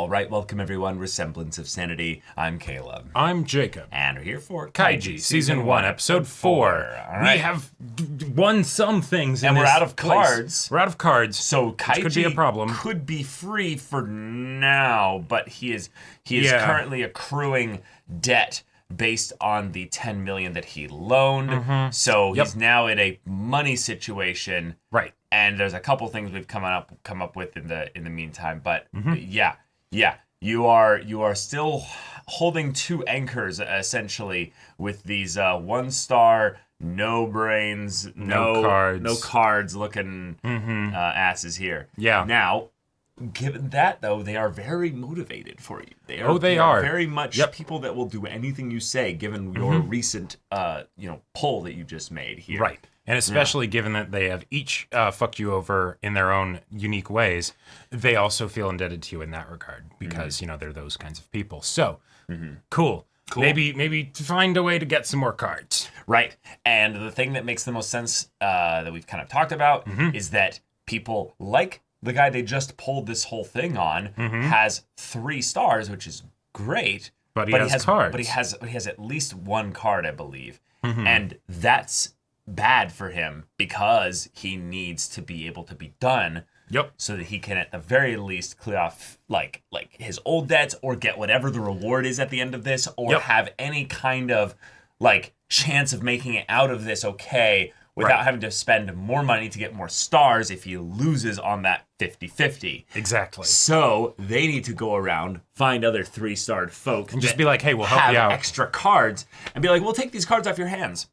All right, welcome everyone. Resemblance of Sanity. I'm Caleb. I'm Jacob. And we're here for Kaiji, Season 1, Episode 4. All right. We have won some things And in we're this out of place. cards. We're out of cards. So Kaiji could be a problem. could be free for now, but he is currently accruing debt based on the 10 million that he loaned. So he's now in a money situation. Right. And there's a couple things we've come up with in the meantime, but yeah, you are still holding two anchors essentially with these 1-star, no brains, no cards looking asses here. Yeah. Now, given that though, they are very motivated for you. They are very much people that will do anything you say, given your recent pull that you just made here. Right. And especially given that they have each fucked you over in their own unique ways, they also feel indebted to you in that regard because, they're those kinds of people. So, cool. Maybe find a way to get some more cards. Right. And the thing that makes the most sense that we've kind of talked about is that people like the guy they just pulled this whole thing on has 3 stars, which is great. But he has cards. But he has at least 1 card, I believe. And that's bad for him because he needs to be able to be done so that he can at the very least clear off like his old debts or get whatever the reward is at the end of this or have any kind of chance of making it out of this okay without having to spend more money to get more stars if he loses on that 50-50. Exactly. So they need to go around, find other 3-starred folk and just be like, hey, we'll help you out. Have extra cards and be like, we'll take these cards off your hands.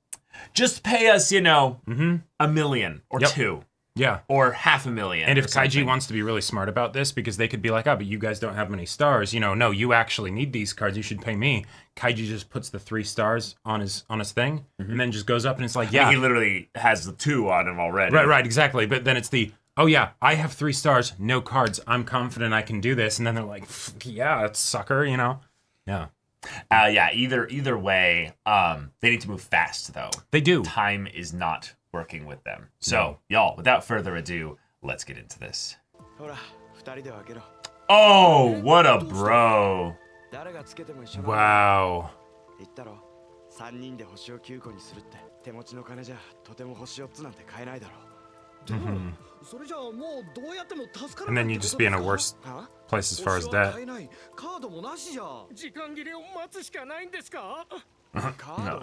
Just pay us, $1 million or 2. Yeah. Or $500,000. And if Kaiji wants to be really smart about this, because they could be like, but you guys don't have many stars, no, you actually need these cards, you should pay me. Kaiji just puts the 3 stars on his thing, and then just goes up and it's like, he literally has the 2 on him already. Right, exactly. But then it's I have 3 stars, no cards, I'm confident I can do this. And then they're like, yeah, it's sucker, Yeah. Either way, they need to move fast, though. They do. Time is not working with them. So, y'all, without further ado, let's get into this. Oh, what a bro. Wow. And then you just be in a worse place as far as debt.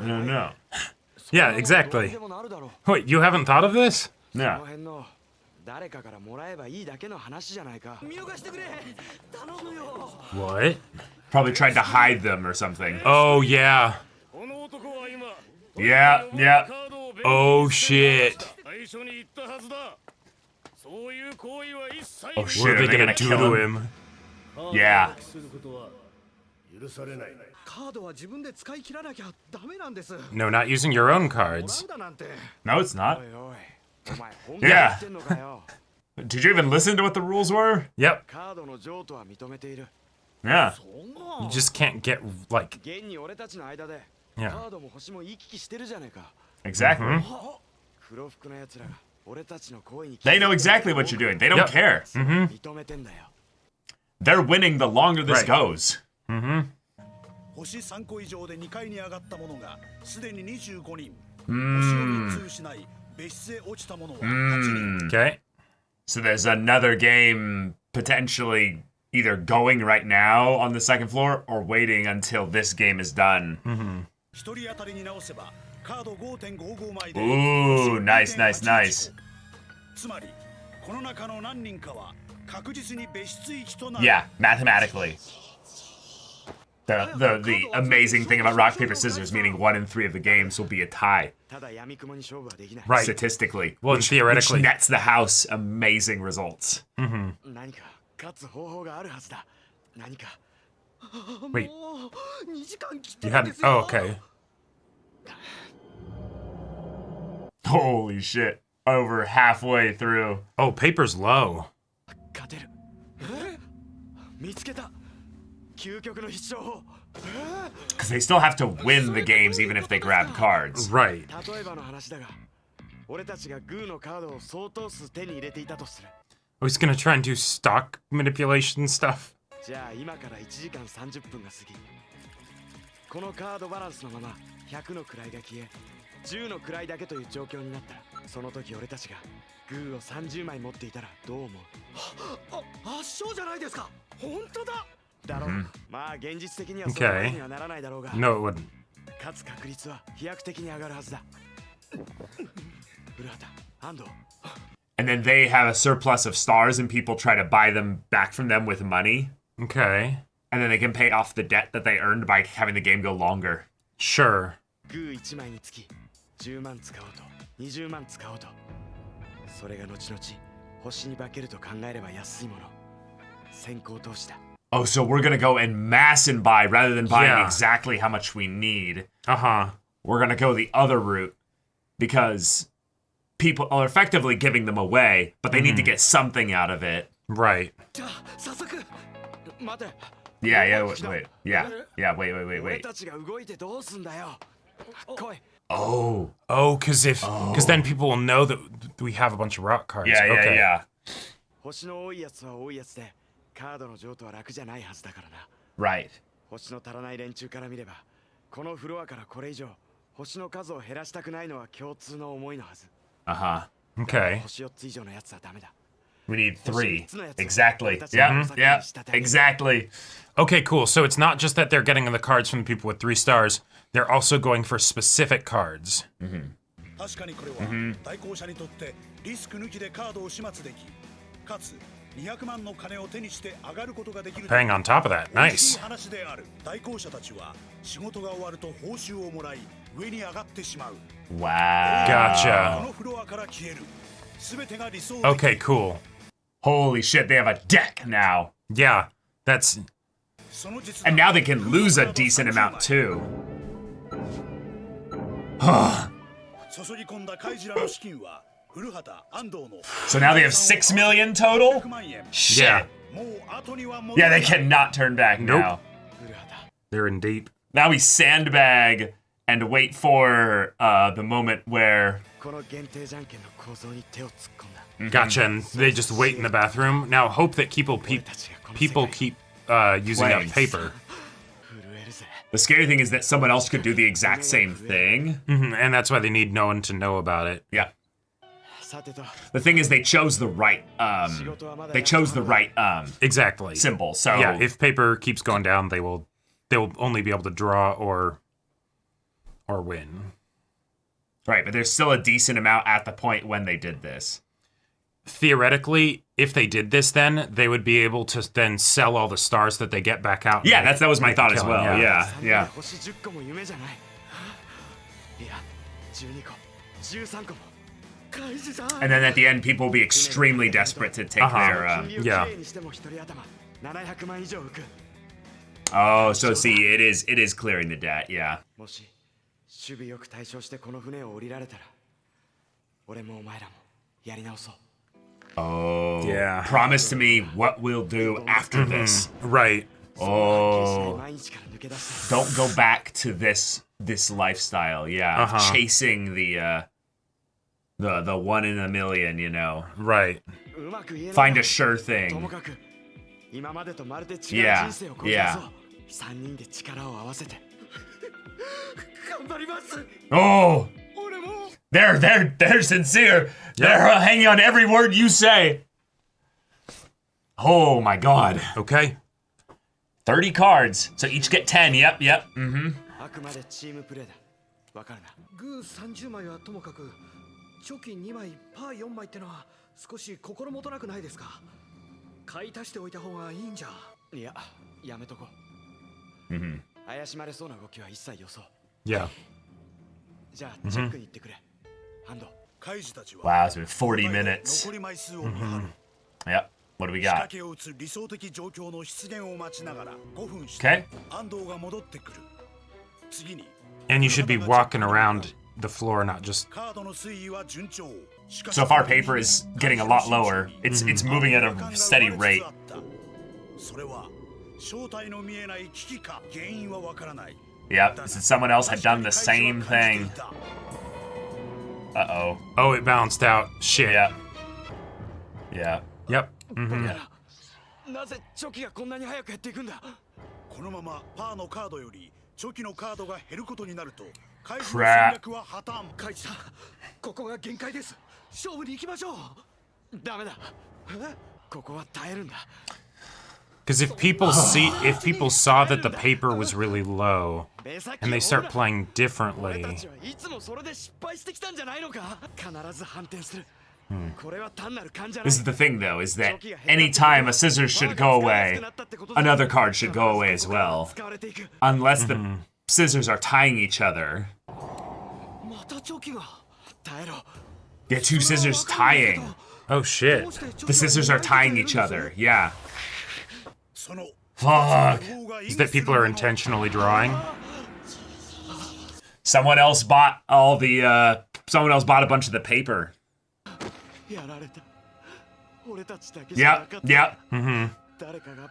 No. Yeah, exactly. Wait, you haven't thought of this? Yeah. What? Probably tried to hide them or something. Oh, yeah. Yeah. Oh, shit. Oh, shit. What are they gonna do to him? Yeah. No, not using your own cards. No, it's not. Yeah. Did you even listen to what the rules were? Yep. Yeah. You just can't get, Yeah. Exactly. They know exactly what you're doing. They don't care. They're winning the longer this goes. Okay. So there's another game potentially either going right now on the 2nd floor or waiting until this game is done. Ooh, nice. Yeah, mathematically. The amazing thing about rock, paper, scissors, meaning 1 in 3 of the games will be a tie. Right. Statistically. Well, theoretically. Which nets the house amazing results. Wait. You hadn't... Oh, okay. Holy shit. Over halfway through. Oh, paper's low. Because they still have to win the games even if they grab cards. Right. Oh, he's gonna try and do stock manipulation stuff. じゃあ今から1時間30分が過ぎ、このカードバランスのまま100の位が消え10の位だけという状況になったら、その時俺たちがグーを30枚持っていたらどう思う？圧勝じゃないですか。本当だだろう。まあ現実的にはそうにはならないだろうが、 No, it wouldn't. 勝つ確率は飛躍的に上がるはずだ。古畑、安藤。 And then they have a surplus of stars and people try to buy them back from them with money. Okay. And then they can pay off the debt that they earned by having the game go longer. Sure. グー1枚につき10万使おうと20万使おうと、それが後々星に化けると考えれば安いもの。先行投資だ。 Oh, so we're gonna go en masse and buy rather than buying Yeah. exactly how much we need. Uh-huh. We're gonna go the other route because people are effectively giving them away, but they need to get something out of it. Right. じゃあ早速待て。 Yeah, wait. Yeah, wait. 俺たちが動いてどうすんだよ。来い。 Oh. Oh, because then people will know that we have a bunch of rock cards. Okay. Yeah. 星の多いやつは多いやつでカードの譲渡は楽じゃないはずだからな。 Right. 星の足らない連中から見れば、このフロアからこれ以上星の数を減らしたくないのは共通の思いのはず。 Uh-huh. Okay. 星4つ以上のやつはダメだ。 We need 3. Exactly. Yeah, exactly. Okay, cool. So it's not just that they're getting the cards from the people with 3 stars. They're also going for specific cards. 確かにこれは対向者にとってリスク抜きでカードを始末でき、かつ200万の金を手にして上がることができる。 Paying on top of that. いい Nice. 話である。対向者たちは仕事が終わると報酬をもらい上に上がってしまう。 Wow. こ Gotcha. のフロアから消える。すべてが理想的。 Okay, cool. Holy shit, they have a deck now. Yeah, that's... その実 And now they can lose a decent amount too. 注ぎ込んだカイジラの資金は古畑安藤の So now they have 6 million total? 100万円。 Shit. Yeah. もう後には戻 Yeah, れ they ない。 cannot turn back Nope. now. 古畑。 They're in deep. Now we sandbag and wait for the moment where この限定じゃんけんの構造に手を突っ込んだ。 Gotcha. And they just wait in the bathroom. Now hope that people keep using up Wait. paper. 震えるぜ。 the scary thing is that someone else could do the exact same thing. And that's why they need no one to know about it. Yeah. さてと、 The thing is they chose the right Exactly. symbol. So Yeah, if paper keeps going down, they'll only be able to draw or win. right, but there's still a decent amount at the point when they did this. Theoretically, if they did this, then they would be able to then sell all the stars that they get back out. Yeah, that was my thought as killing, well. yeah. Yeah. 星10個も夢じゃない。いや、12個、13個も。開示さん。 And then at the end, people will be extremely desperate to take their. 金利をきれいにしても一人頭700万以上浮く。 Oh, so see, it is clearing the debt. Yeah. もし守備よく対処してこの船を降りられたら、俺もお前らもやり直そう。 Oh. Yeah. Promise to me what we'll do after this. Right. Oh. 毎日から抜け出して。 Don't go back to this lifestyle. Yeah. Chasing the one in a million. You know. Right. うまく言えない。 Find a sure とも thing. かく今までとまるで違う Yeah, 人生をこぎ出そう。3人で力を合わせて。頑張ります。 Oh. 俺も。 They're sincere. They're hanging on every word you say. Oh my god. Okay. 30 cards. So each get 10. Yep. Mm-hmm. あくまでチームプレーだ。わかるな。グー30枚はともかくチョキ2枚パー4枚ってのは少し心もとなくないですか。買い足しておいた方がいいんじゃ。いや、やめとこう。怪しまれそうな動きは一切よそう。 Yeah. じゃあチェックに行ってくれ。ハンド。カイジたちは Wow, it's been 40 minutes. 残り枚数を見張る。 Yep. What do we 仕掛 got? けを打つ理想的状況の出現を待ちながら5分し Okay. て安藤が戻ってくる。次に And you should be walking around the floor, not just... カードの推移は順調。しかし So far, paper is getting a lot lower. It's moving at a steady rate. それは正体の見えない危機か原因はわからない。 Yep. Since someone else had done the same thing. Uh-oh. Oh, it balanced out. Shit. Yeah. Yeah. Yep. なぜチョキがこんなに早く減っていくんだ。このままパーのカードよりチョキのカードが減ることになるとカイジの戦略は破綻。カイジさん、ここが限界です。勝負に行きましょう。ダメだ。ここは耐えるんだ。 Because if people saw that the paper was really low and they start playing differently. 俺たちはいつもそれで失敗してきたんじゃないのか。必ず反転する。これは単なる勘じゃない。 This is the thing, though, is that anytime a scissors should go away, another card should go away as well. 使われていく。 Unless the scissors are tying each other. またチョキが。耐えろ。 Yeah, two scissors tying. Oh shit. The scissors are tying each other. Yeah. その Fuck. Is that people are intentionally drawing? Someone else bought all the, someone else bought a bunch of the paper. やられた。俺たちだけじゃなか Yep, った。 yep. 誰かが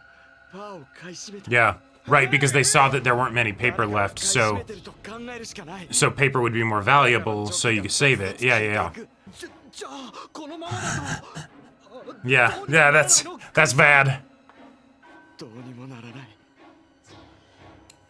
パーを買い占めた。 Yeah. Right, because they saw that there weren't many paper left, 買い占め so てると考えるしかない。 so paper would be more valuable, so you could save it. Yeah, yeah, yeah. じゃあこのままだと。 Yeah, yeah, that's bad. どうにもならない。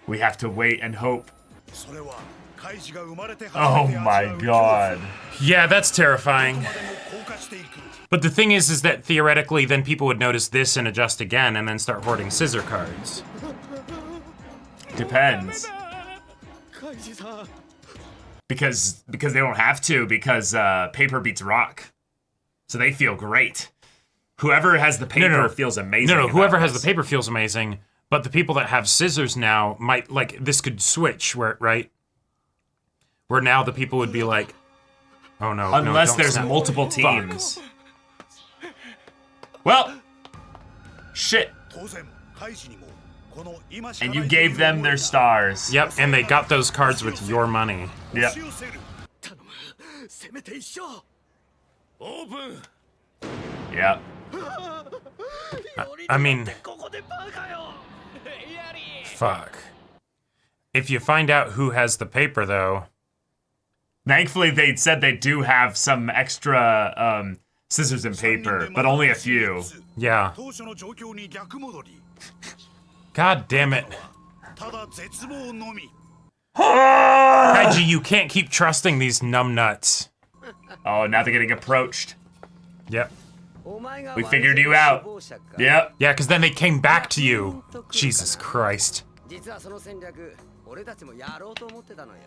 We have to wait and hope. それはカイジが生まれて Oh 初めて my 味わう god. Yeah, that's terrifying. までも降下していく。 But the thing is that theoretically, then people would notice this and adjust again, and then start hoarding scissor cards. Depends. カイジさん。 Because they don't have to, because paper beats rock. So they feel great. Whoever has the paper no. feels amazing. No, about whoever has this. the paper feels amazing, but the people that have scissors now might, like, this could switch, where, right? Where now the people would be like, oh no, no, Unless don't there's snap. multiple teams. Well, shit. 当然カイジにもこの今しか And な you いという gave them 思いが their stars. Yep, and they got those cards with your money. Yep. 押し寄せる。頼む。せめて一勝。オープン。 Yep. I mean, ここでバカよ。 fuck. If you find out who has the paper, though, Thankfully, they said they do have some extra scissors and paper, but only a few. yeah. 当初の状況に逆戻り。 God damn it. ただ絶望のみ。 Kaiji, you can't keep trusting these numbnuts. Oh, now they're getting approached. Yep. We figured you out. Yep. Yeah, because then they came back to you. Jesus Christ. 実はその戦略俺たちもやろうと思ってたのよ。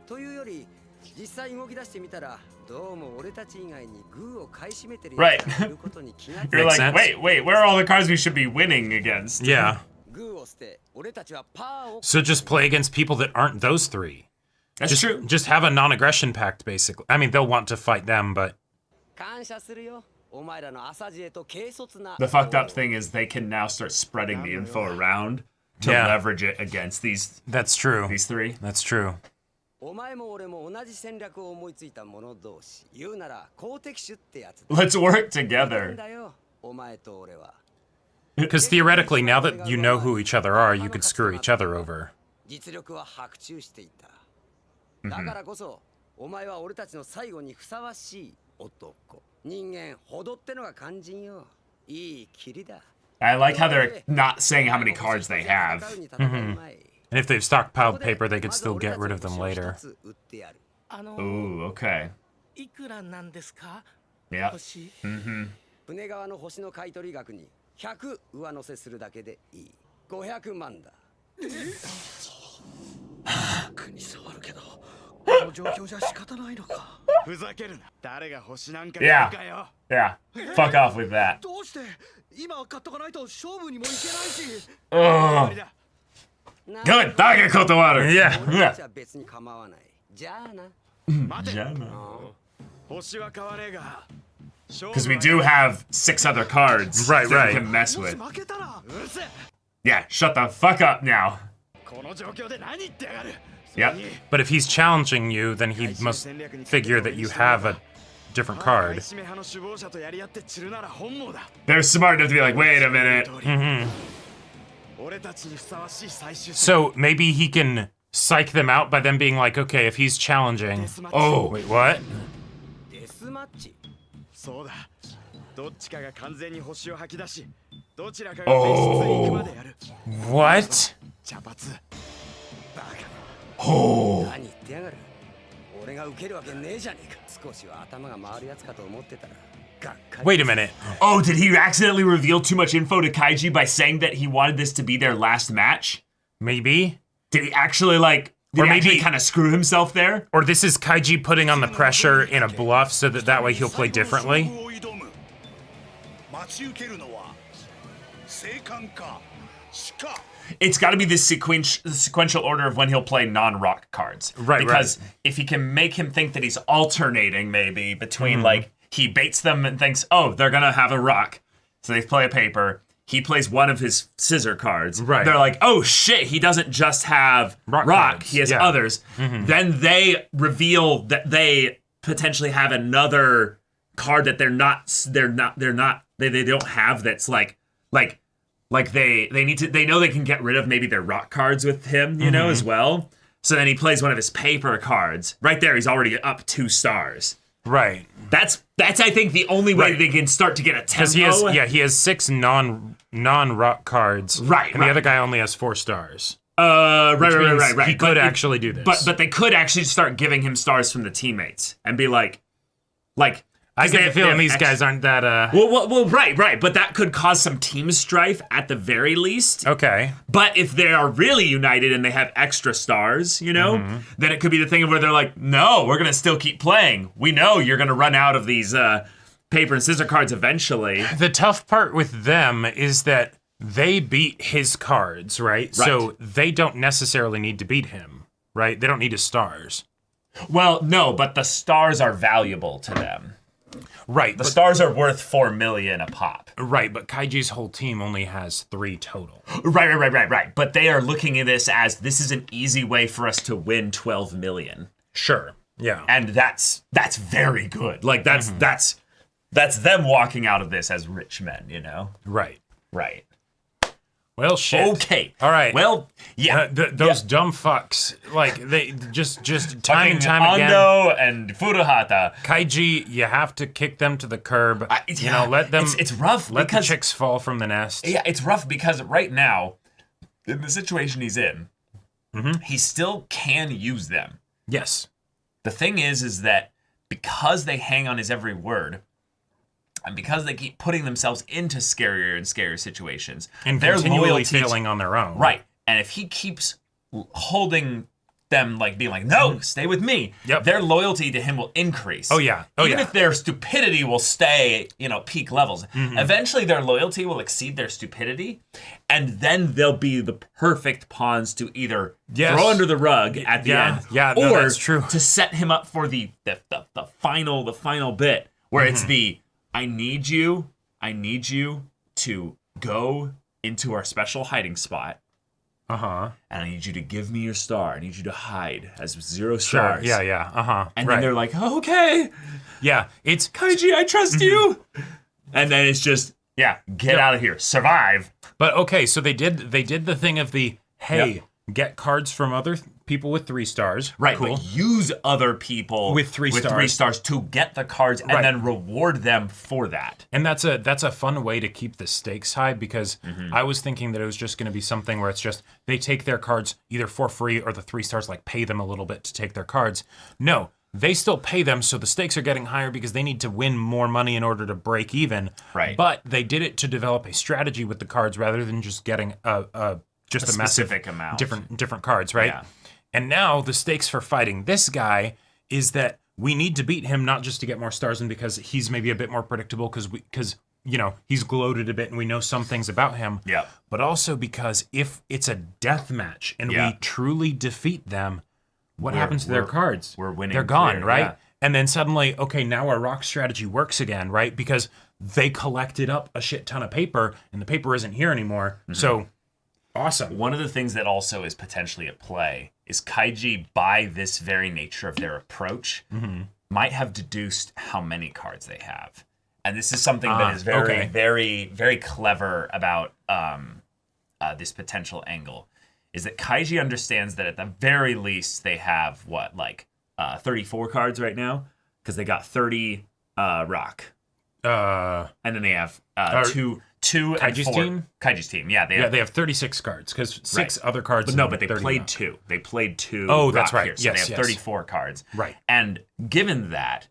というより実際動き出してみたらどうも俺たち以外にグーを買い占めてるやつがいることに気がつい You're makes like, sense. wait, where are all the cards we should be winning against? Yeah. グーを捨て俺たちはパーを So just play against people that aren't those three. That's true. Just have a non-aggression pact, basically. I mean, they'll want to fight them, but 感謝するよ。お前らの朝知恵と軽率な The fucked up thing is they can now start spreading the info around to Yeah. leverage it against these that's true. three. That's true. お前も俺も同じ戦略を思いついた者同士言うなら公敵手ってやつ Let's work なん together. だよお前と俺は Because theoretically, now that you know who each other are, you could screw each other over. 実力は白昼していただからこそお前は俺たちの最後にふさわしい男人間ほどってのが肝心よいい霧だ I like how they're not saying how many cards they have. And if they've stockpiled paper, they could still get rid of them later. ooh, okay. いくらなんですか。 Yeah. 星。船側の星の買い取り額に100上乗せするだけでいい500万だ国触るけど、この状況じゃ仕方ないのか。ふざけるな。誰が星なんかいるかよ。 Yeah. Fuck off with that. どうして今買っとかないと勝負にもいけないし。 Oh. Good. Dage Kotowaru. Yeah. 俺たちは別に構わないじゃあな待て。 Because 星は買わねえが。 we do have 6 other cards Right, that we right. can mess もし with. 負けたら。うるせえ。 Yeah, shut the fuck up now. この状況で何言ってやがる。 Yep. But if he's challenging you, then he must figure that you have a different 買い card. 占め派の首謀者とやり合って散るなら本望だ。 They're smart enough to be like, wait a minute. 俺たちにふさわしい最終戦。 So maybe he can psych them out by them being like, okay, if he's challenging. デスマッチ Oh, Wait, what? デスマッチそうだ。どっちかが完全に星を吐き出し、どちらかが別室へ行くまでやる。 What? 茶髪。バカ。 Oh. 何言ってやがる。俺が受けるわけねえじゃねえか。少しは頭が回るやつかと思ってたら。がっかり。 Wait a minute. Oh, did he accidentally reveal too much info to Kaiji by saying that he wanted this to be their last match? Maybe? Did he actually Or maybe- kind of screw himself there? Or this is Kaiji putting on the pressure in a bluff so that way he'll play differently? 待ち受けるのは生還か死か。 It's got to be this sequential order of when he'll play non-rock cards. Right, Because if he can make him think that he's alternating maybe between he baits them and thinks, oh, they're going to have a rock. So they play a paper. He plays one of his scissor cards. Right. They're like, oh shit, he doesn't just have rock. cards. He has Yeah. others. Then they reveal that they potentially have another card that they don't have that's like they need to, they know they can get rid of maybe their rock cards with him, you know, as well. So then he plays one of his paper cards. Right there, he's already up 2 stars. Right. That's I think the only way Right. they can start to get a tempo. Because he has 6 non-rock cards. Right, And right. the other guy only has 4 stars. Right. He could But actually do this. But they could actually start giving him stars from the teammates and be like. I get the they feeling have these extra- guys aren't that, Well, right. But that could cause some team strife at the very least. Okay. But if they are really united and they have extra stars, you know, then it could be the thing of where they're like, no, we're going to still keep playing. We know you're going to run out of these paper and scissor cards eventually. The tough part with them is that they beat his cards, right? So they don't necessarily need to beat him, right? They don't need his stars. Well, no, but the stars are valuable to them. Right. The stars are worth 4 million a pop. Right, but Kaiji's whole team only has 3 total. Right. But they are looking at this is an easy way for us to win 12 million. Sure. Yeah. And that's very good. Like that's them walking out of this as rich men, you know? Right. Right. Well, shit. Okay. All right. Well, yeah. Those dumb fucks, like they just time and time again. Ando and Furuhata. Kaiji, you have to kick them to the curb. Let them. It's rough. Let because, the chicks fall from the nest. Yeah, it's rough because right now, in the situation he's in, he still can use them. Yes. The thing is that because they hang on his every word, and because they keep putting themselves into scarier and scarier situations, And their continually loyalty failing on their own. Right. And if he keeps holding them, like being like, no, stay with me, Yep. their loyalty to him will increase. Oh, yeah. Even if their stupidity will stay, peak levels. Eventually their loyalty will exceed their stupidity, and then they'll be the perfect pawns to either throw under the rug at the end, or that's true. to set him up for the final bit where it's the I need you to go into our special hiding spot. And I need you to give me your star. I need you to hide as 0 stars. Sure. Yeah. And then they're like, oh, okay. Yeah. It's Kaiji, I trust you. And then it's just, get out of here. Survive. But okay, so they did the thing of the get cards from other people with 3 stars. Right, Cool. but use other people With 3 stars to get the cards and then reward them for that. And that's a fun way to keep the stakes high, because I was thinking that it was just going to be something where it's just they take their cards either for free or the 3 stars like pay them a little bit to take their cards. No, they still pay them, so the stakes are getting higher because they need to win more money in order to break even. Right. But they did it to develop a strategy with the cards rather than just getting a massive specific amount. different cards, right? Yeah. And now the stakes for fighting this guy is that we need to beat him not just to get more stars and because he's maybe a bit more predictable because he's gloated a bit and we know some things about him. Yeah. But also because if it's a death match and we truly defeat them, what happens to their cards? We're winning. They're gone, clear, right? yeah. And then suddenly, okay, now our rock strategy works again, right? Because they collected up a shit ton of paper and the paper isn't here anymore. So awesome. One of the things that also is potentially at play is Kaiji, by this very nature of their approach, might have deduced how many cards they have. And this is something that is very, very, very clever about this potential angle, is that Kaiji understands that at the very least they have, 34 cards right now? Because they got 30 rock. And then they have 2 and Kaiji's 4. team? Kaiji's team, yeah. They have 36 cards because 6 other cards. But no, and but they 30 played not. 2. They played 2. Oh, that's rock right. here, so Yes, they have yes. 34 cards. Right. And given that,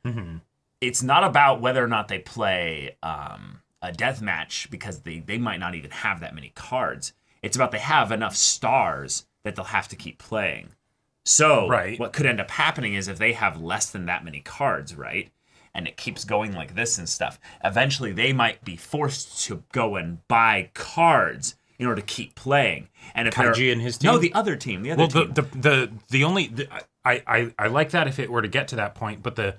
it's not about whether or not they play a death match because they might not even have that many cards. It's about they have enough stars that they'll have to keep playing. So what could end up happening is if they have less than that many cards, right? And it keeps going like this and stuff. Eventually, they might be forced to go and buy cards in order to keep playing. And if Kaiji and his team? No, the other team. The other team. The only I like that if it were to get to that point, but the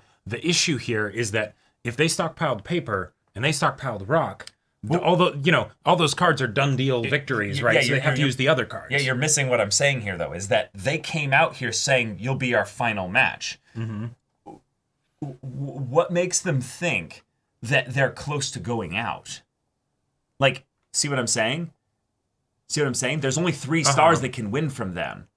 issue here is that if they stockpiled paper and they stockpiled rock, all those cards are done deal victories, right? So they have to use the other cards. Yeah, you're missing what I'm saying here, though, is that they came out here saying you'll be our final match. What makes them think that they're close to going out? Like, see what I'm saying? There's only 3 stars that can win from them.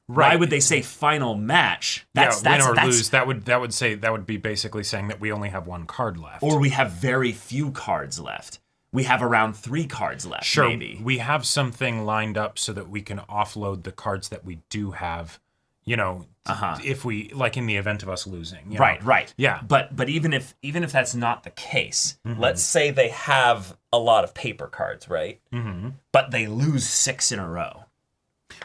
Right. Why would they say final match? Win or lose. That would be basically saying that we only have 1 card left. Or we have very few cards left. We have around 3 cards left, sure, maybe. We have something lined up so that we can offload the cards that we do have, if we, like in the event of us losing. Right. Yeah. But even if that's not the case, let's say they have a lot of paper cards, right? But they lose 6 in a row.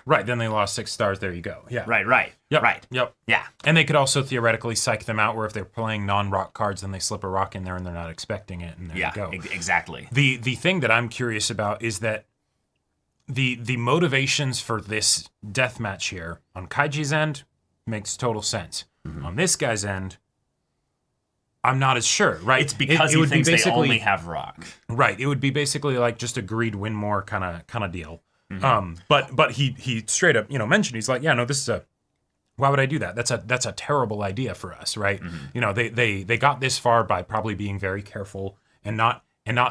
Right, then they lost 6 stars. There you go. Yeah. Right. Yep. Right. Yep. Yeah. And they could also theoretically psych them out where if they're playing non-rock cards, then they slip a rock in there and they're not expecting it, and there you go. Exactly. The thing that I'm curious about is that the motivations for this death match here on Kaiji's end makes total sense. On this guy's end, I'm not as sure, right? It's because he thinks they only have rock. Right. It would be basically like just a greed win more kind of deal. But he straight up, mentioned, he's like, yeah, no, this is why would I do that? That's a terrible idea for us, right? They got this far by probably being very careful and not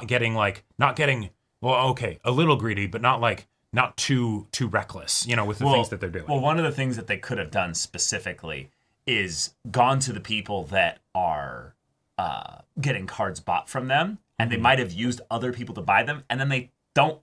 getting a little greedy, but not too reckless, with the things that they're doing. Well, one of the things that they could have done specifically is gone to the people that are getting cards bought from them, and they might have used other people to buy them, and then they don't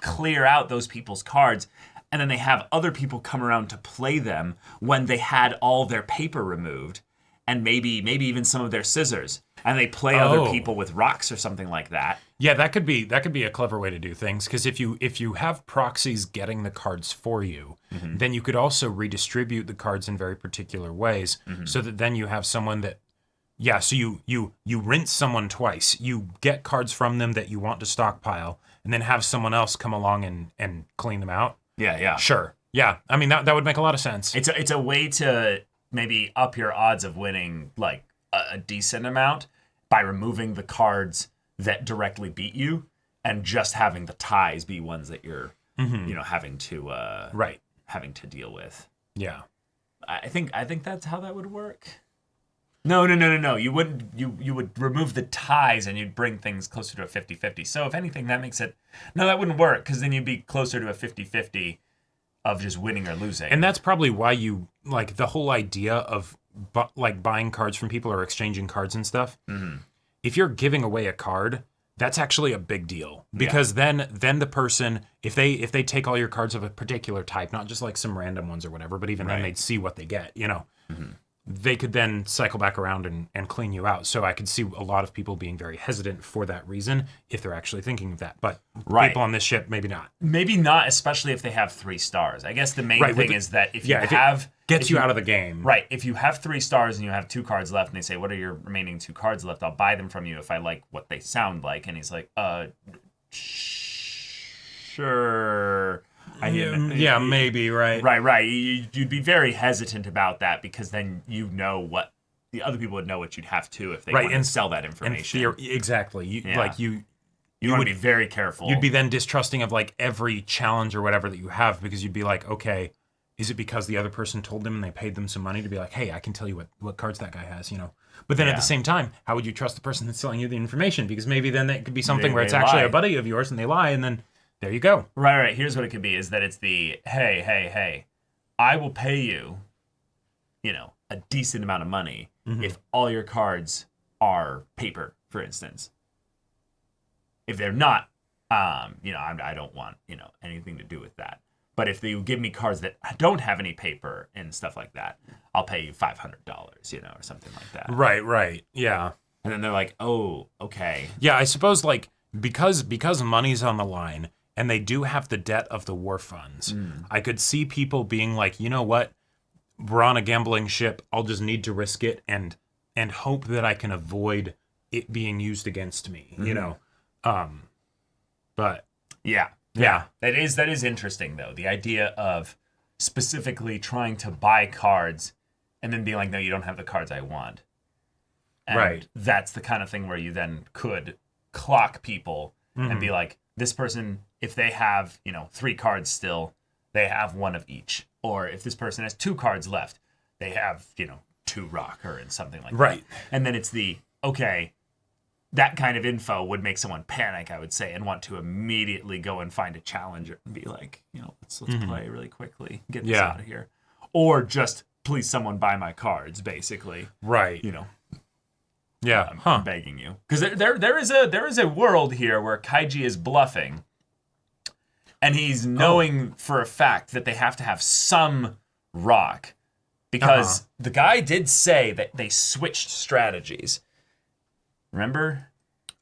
clear out those people's cards, and then they have other people come around to play them when they had all their paper removed, and maybe even some of their scissors, and they play other people with rocks or something like that. Yeah, that could be a clever way to do things, because if you have proxies getting the cards for you, then you could also redistribute the cards in very particular ways, so that then you have someone that, so you rinse someone twice. You get cards from them that you want to stockpile, and then have someone else come along and clean them out. Yeah. Sure. Yeah. I mean, that would make a lot of sense. It's a way to maybe up your odds of winning like a decent amount by removing the cards that directly beat you and just having the ties be ones that you're having to deal with. Yeah. I think that's how that would work. No. You would remove the ties and you'd bring things closer to a 50-50. So if anything, that makes it... No, that wouldn't work, because then you'd be closer to a 50-50 of just winning or losing. And that's probably why you... Like, the whole idea of, buying cards from people or exchanging cards and stuff. If you're giving away a card, that's actually a big deal. Because then the person... If they take all your cards of a particular type, not just like some random ones or whatever, but even then they'd see what they get, they could then cycle back around and clean you out. So I could see a lot of people being very hesitant for that reason if they're actually thinking of that. But people on this ship, maybe not. Maybe not, especially if they have 3 stars. I guess the main thing is that if you gets you out of the game. Right. If you have 3 stars and you have 2 cards left and they say, what are your remaining 2 cards left? I'll buy them from you if I like what they sound like. And he's like, sure. Maybe, right. Right. You'd be very hesitant about that, because then what the other people would know what you'd have to if they wanted to sell that information. Exactly. You want to be very careful. You'd be then distrusting of every challenge or whatever that you have, because you'd be like, okay, is it because the other person told them and they paid them some money to be like, hey, I can tell you what cards that guy has, But then at the same time, how would you trust the person that's selling you the information? Because maybe then it could be something where it's actually a buddy of yours and they lie, and then there you go. Right. Here's what it could be, is that it's the, hey, I will pay you, a decent amount of money if all your cards are paper, for instance. If they're not, I don't want, anything to do with that. But if you give me cards that don't have any paper and stuff like that, I'll pay you $500, or something like that. Right. Yeah. And then they're like, oh, okay. Yeah, I suppose like because money's on the line and they do have the debt of the war funds, I could see people being like, you know what? We're on a gambling ship. I'll just need to risk it and hope that I can avoid it being used against me, But yeah. That is interesting though. The idea of specifically trying to buy cards and then being like, no, you don't have the cards I want. And right. That's the kind of thing where you then could clock people and be like, this person, if they have, 3 cards still, they have 1 of each. Or if this person has 2 cards left, they have, 2 rocker and something like right. that. And then it's that kind of info would make someone panic, I would say, and want to immediately go and find a challenger and be like, let's play really quickly, get this out of here. Or just, please someone buy my cards, basically. Right. Yeah, I'm begging you, because there is a world here where Kaiji is bluffing, and he's knowing for a fact that they have to have some rock, because the guy did say that they switched strategies. Remember?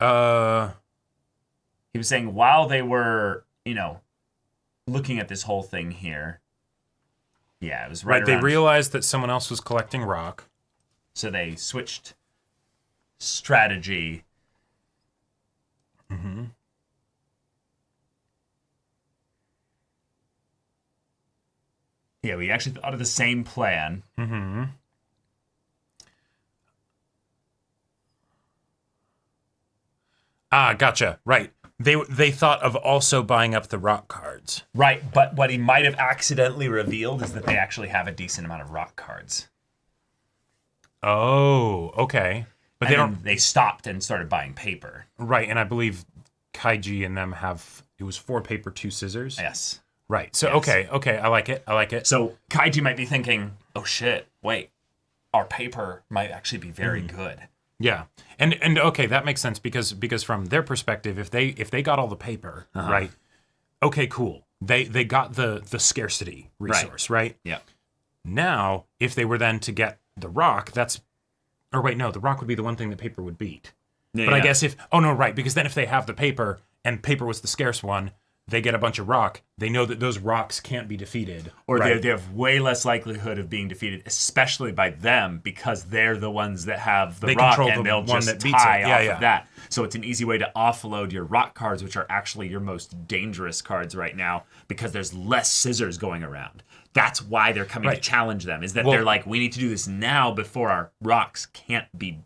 He was saying while they were, looking at this whole thing here. Yeah, it was right. They realized that someone else was collecting rock, so they switched strategy. Yeah, we actually thought of the same plan. Gotcha. Right. They thought of also buying up the rock cards. Right, but what he might have accidentally revealed is that they actually have a decent amount of rock cards. Oh, okay. But they stopped and started buying paper. Right, and I believe Kaiji and them it was 4 paper, 2 scissors. Yes. Right. So yes. Okay, I like it. So Kaiji might be thinking, "Oh shit, wait. Our paper might actually be very good." Yeah. And okay, that makes sense because from their perspective, if they got all the paper, right? Okay, cool. They got the scarcity resource, right? Yeah. Now, if they were then to get the rock, the rock would be the one thing that paper would beat. Yeah, but I guess because then if they have the paper and paper was the scarce one, they get a bunch of rock. They know that those rocks can't be defeated. Or they have way less likelihood of being defeated, especially by them, because they're the ones that have the rock and they'll just tie off of that. So it's an easy way to offload your rock cards, which are actually your most dangerous cards right now, because there's less scissors going around. That's why they're coming to challenge them, is that they're like, we need to do this now before our rocks can't gain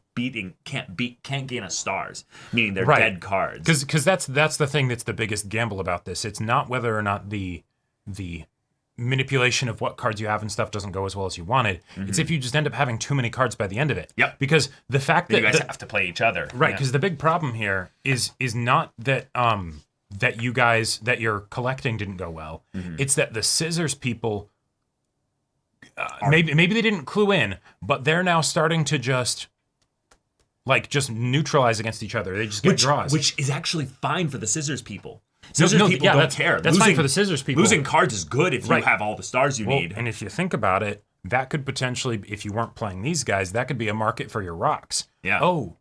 us stars, meaning they're dead cards. Because that's the thing that's the biggest gamble about this. It's not whether or not the manipulation of what cards you have and stuff doesn't go as well as you wanted. It's if you just end up having too many cards by the end of it. Yep. Because the fact that you guys have to play each other. Right. Because the big problem here is not that that you guys that your collecting didn't go well. It's that the scissors people. Maybe they didn't clue in, but they're now starting to just neutralize against each other. They just get draws. Which is actually fine for the scissors people. Scissors people don't care. That's fine for the scissors people. Losing cards is good if you have all the stars you need. And if you think about it, that could potentially, if you weren't playing these guys, that could be a market for your rocks. Yeah. Oh,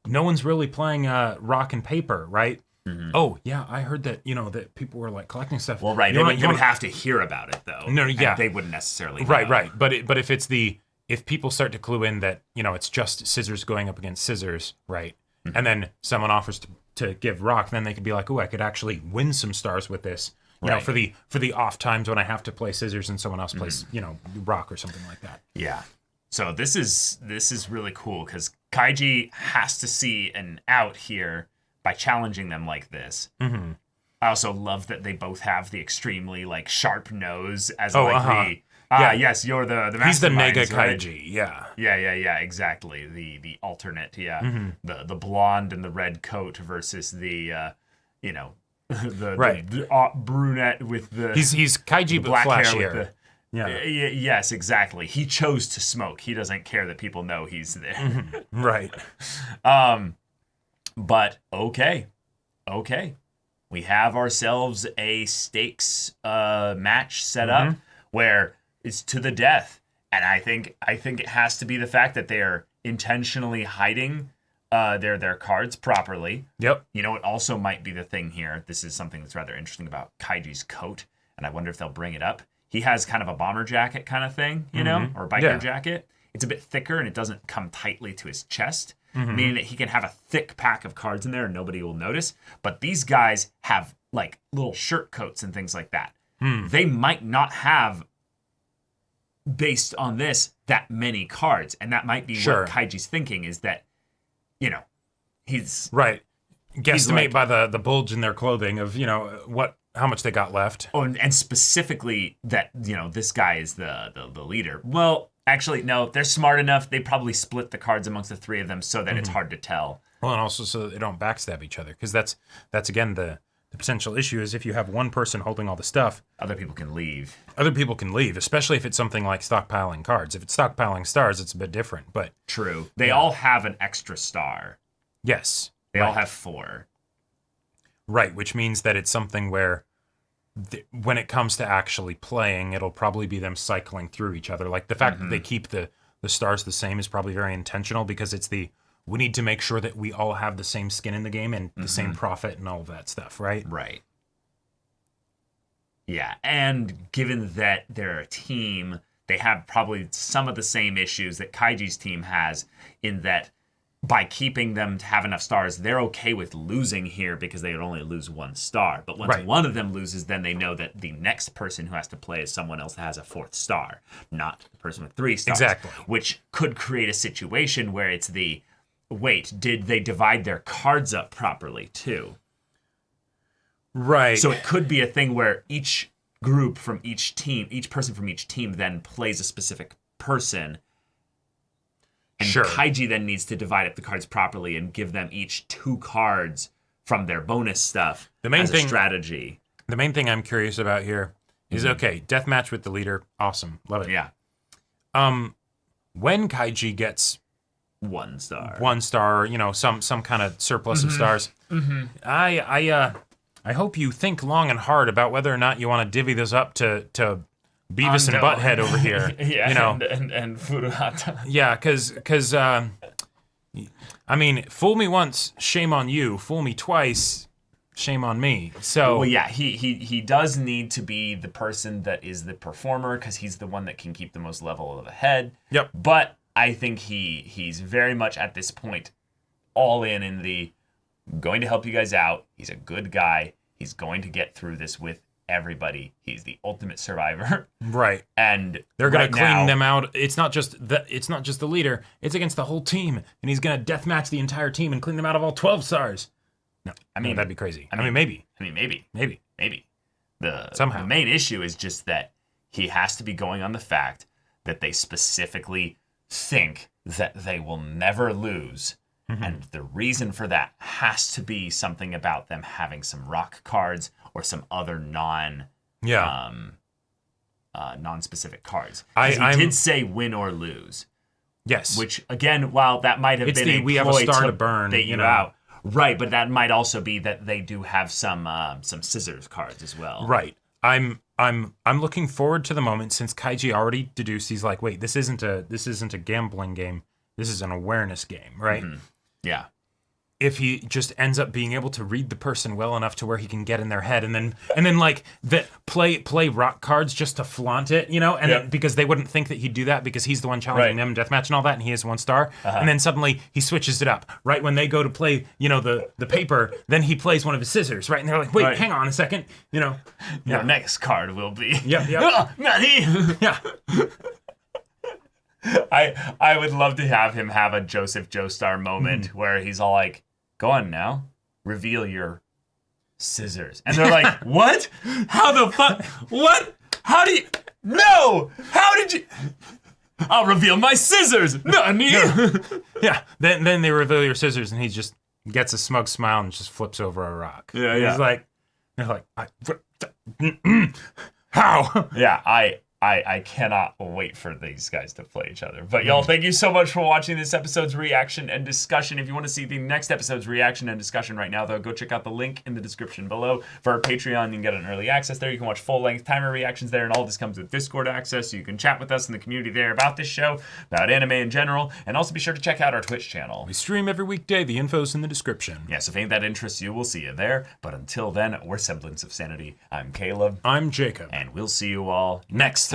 no one's really playing rock and paper, right? Oh, yeah, I heard that, that people were collecting stuff. Well, right. They would have to hear about it, though. No, yeah. And they wouldn't necessarily know. Right. But if if people start to clue in that, it's just scissors going up against scissors, right? And then someone offers to give rock, then they could be like, oh, I could actually win some stars with this. You know, for the off times when I have to play scissors and someone else plays, rock or something like that. Yeah. So this is really cool because Kaiji has to see an out here by challenging them like this. I also love that they both have the extremely sharp nose as yes, you're the mastermind. He's the mega right? Kaiji, yeah. Yeah, exactly. The alternate, the blonde and the red coat versus the the brunette with the he's Kaiji but flashier. Yes, exactly. He chose to smoke. He doesn't care that people know he's there. Right. But okay, okay, we have ourselves a stakes match set up where it's to the death. And I think it has to be the fact that they are intentionally hiding their cards properly. Yep. You know, it also might be the thing here. This is something that's rather interesting about Kaiji's coat, and I wonder if they'll bring it up. He has kind of a bomber jacket kind of thing, you know, or a biker jacket. It's a bit thicker and it doesn't come tightly to his chest, meaning that he can have a thick pack of cards in there and nobody will notice. But these guys have like little shirt coats and things like that. They might not have, based on this, that many cards. And that might be what Kaiji's thinking, is that, you know, he's... Right. Guesstimate by the bulge in their clothing of, you know, how much they got left. Oh, and specifically that, you know, this guy is the leader. Well, actually, no, they're smart enough. They probably split the cards amongst the three of them so that it's hard to tell. Well, and also so that they don't backstab each other. Because that's again, the potential issue is if you have one person holding all the stuff. Other people can leave. Especially if it's something like stockpiling cards. If it's stockpiling stars, it's a bit different. But true. They all have an extra star. Yes. They all have 4. Right, which means that it's something where when it comes to actually playing, it'll probably be them cycling through each other. Like the fact that they keep the stars the same is probably very intentional, because it's we need to make sure that we all have the same skin in the game and the same profit and all of that stuff, right? Right. Yeah, and given that they're a team, they have probably some of the same issues that Kaiji's team has, in that by keeping them to have enough stars, they're okay with losing here because they would only lose 1 star. But once one of them loses, then they know that the next person who has to play is someone else that has a 4th star, not the person with 3 stars. Exactly. Which could create a situation where it's wait, did they divide their cards up properly too? Right. So it could be a thing where each group from each team, each person from each team then plays a specific person. And Kaiji then needs to divide up the cards properly and give them each 2 cards from their bonus stuff as a strategy. The main thing I'm curious about here is, okay, deathmatch with the leader, awesome, love it. Yeah. When Kaiji gets 1 star, you know, some kind of surplus of stars, I hope you think long and hard about whether or not you want to divvy this up to Beavis and Butthead over here. Yeah, you know, and Furuhata. Yeah, because I mean, fool me once, shame on you. Fool me twice, shame on me. So, well, yeah, he does need to be the person that is the performer, because he's the one that can keep the most level of the head. Yep. But I think he's very much at this point all in the going to help you guys out. He's a good guy. He's going to get through this with everybody. He's the ultimate survivor. Right. And they're going to clean them out. It's not just the leader. It's against the whole team. And he's going to deathmatch the entire team and clean them out of all 12 stars. No, that'd be crazy. I mean, maybe. The main issue is just that he has to be going on the fact that they specifically think that they will never lose. And the reason for that has to be something about them having some rock cards or some other non-specific cards. He did say win or lose. Yes. Which, again, while that might have been a we have a star to burn, bait you out. Right, but that might also be that they do have some scissors cards as well. Right. I'm looking forward to the moment, since Kaiji already deduced, he's like, wait, this isn't a gambling game. This is an awareness game, right? Yeah. If he just ends up being able to read the person well enough to where he can get in their head, and then like play rock cards just to flaunt it, you know, and then, because they wouldn't think that he'd do that because he's the one challenging them in deathmatch and all that, and he has 1 star, and then suddenly he switches it up right when they go to play, you know, the paper, then he plays one of his scissors, right, and they're like, wait, hang on a second, you know, your next card will be Nani. Yeah. I would love to have him have a Joseph Joestar moment where he's all like, go on now, reveal your scissors. And they're like, what? How the fuck? What? How do you? No! How did you? I'll reveal my scissors. Nani? Yeah. Then they reveal your scissors, and he just gets a smug smile and just flips over a rock. Yeah. He's like, how? Yeah, I cannot wait for these guys to play each other. But y'all, thank you so much for watching this episode's reaction and discussion. If you want to see the next episode's reaction and discussion right now, though, go check out the link in the description below. For our Patreon, you can get an early access there. You can watch full-length timer reactions there, and all this comes with Discord access, so you can chat with us in the community there about this show, about anime in general, and also be sure to check out our Twitch channel. We stream every weekday. The info's in the description. Yes, if ain't that interests you, we'll see you there. But until then, we're Semblance of Sanity. I'm Caleb. I'm Jacob. And we'll see you all next time.